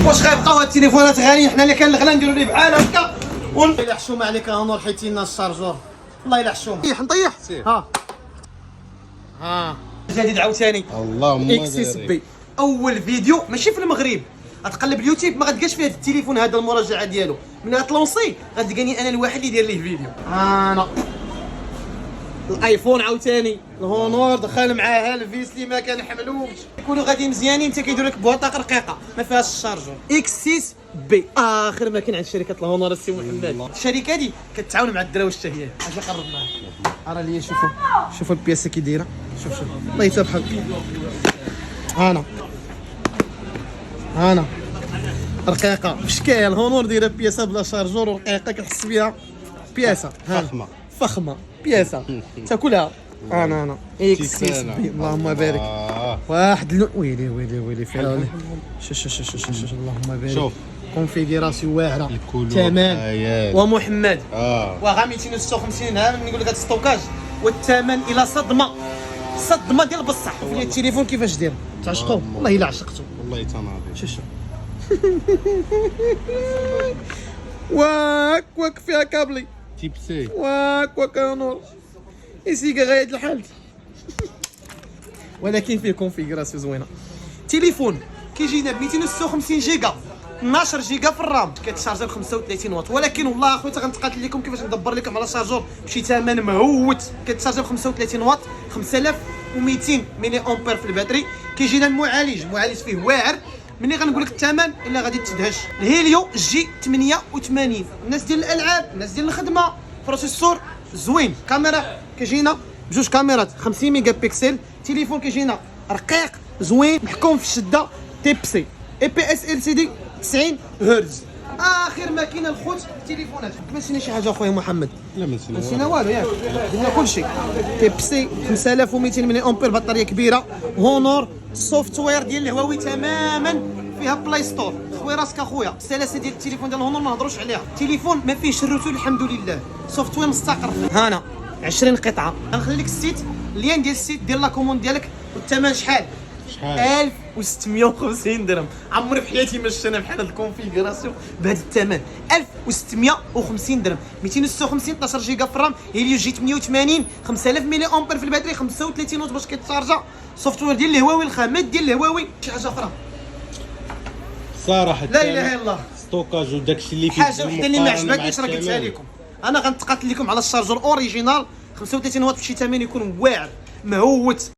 واش غيبقاو هاد التليفونات غاليين؟ حنا اللي كان الغلا نديرو ليه بحال هكا الا حشومه عليك يا نور، حيتي لنا الشارجور والله الا حشومه. نطيح ها جديد عاوتاني اللهم اكسيس بي. اول فيديو ماشي في المغرب، غتقلب اليوتيوب ما غتلقاش فيه هذا التليفون هذا المراجعه ديالو، من غتلونسي غتلقاني انا الواحد اللي داير ليه فيديو. انا الايفون عاوتاني الهونور دخل معاها الفيس اللي ما كنحملوش، يكونوا غادي مزيانين حتى كيديروا لك بواطه رقيقه ما فيهاش الشارجور. اكسيس بي اخر ما كاين عند شركه الهونور السي محمد. الشركه هذه كتعاون مع الدراوي الشهيات. اجي قرب معاك راه ليا. شوفوا البياسه كي دايره. شوف الله يتبحر. انا رقيقه بشكال هونور دايره بياسه بلا شارجور ورقيقه كتحس بها بياسه فخمه بياسه تاكلها. انا اكسيس بي اللهم بارك. واحد اللون ويلي فيها شوف اللهم بارك. شوف كونفيغوراسيون واعره تمام ومحمد وغا 256 عام نقول لك هذا الستوكاج والثمن الى صدمه ديال بصح. شوف التليفون كيفاش داير تعشقوه والله الا عشقته والله تناضي. شوف واك فيها كابلي تيب سي واك يا نور يسيقى غاية الحال ولكن فيه كونفيغوراسيون زوينه. تليفون كيجينا ب 256 جيجا 12 جيجا في الرام، كيتشارجر ب 35 واط. ولكن والله اخويا غنتقاتل لكم كيفاش ندبر لكم على شارجور بشي ثمن مهوت. كيتشارجر ب 35 واط 5200 ملي امبير في الباتري. كيجينا المعالج فيه واعر. ملي غنقول لك الثمن الا غادي تدهش. الهيليو جي 88 الناس ديال الالعاب الناس ديال الخدمه. بروسيسور زوين. كاميرا كيجينا بجوج كاميرات 50 ميجا بكسل. تليفون كيجينا رقيق زوين محكوم في الشده تيب سي. اي بي اس ال سي دي 90 هرتز. اخر ماكينه الخوت التليفونات. ما نسينا شي حاجه اخويا محمد؟ لا ما نسينا والو ياك قلنا كلشي. تيب سي 5200 ملي امبير بطاريه كبيره. هونور السوفت وير ديال الهواوي تماما فيها بلاي ستور. خويا راسك اخويا السلاسه ديال التليفون ديال الهونور ما نهضروش عليها. تليفون ما فيهش الرسول الحمد لله. سوفت وير مستقر. هانا 20 قطعه. غنخلي لك السيت اللين ديال السيت ديال لا كوموند ديالك. والثمن شحال 1650 درهم. عمري في حياتي ما شفت انا بحال هاد الكونفيغوراسيون بهذا الثمن. 1650 درهم. 256 12 جيجا في الرام. هيليو جي 88 5000 ملي امبير في الباتري 35 واط باش كيتشارجا. سوفت وير ديال الهواوي الخامات ديال الهواوي. شي حاجه اخرى صراحه لا اله الا الله. ستوكاج وداكشي اللي فيه حاجه وحده اللي ما عجبتنيش راه قلتها لكم. انا غنتقاتل لكم على الشارجور اوريجينال 35 واط بشي ثمن يكون واعر مهوت.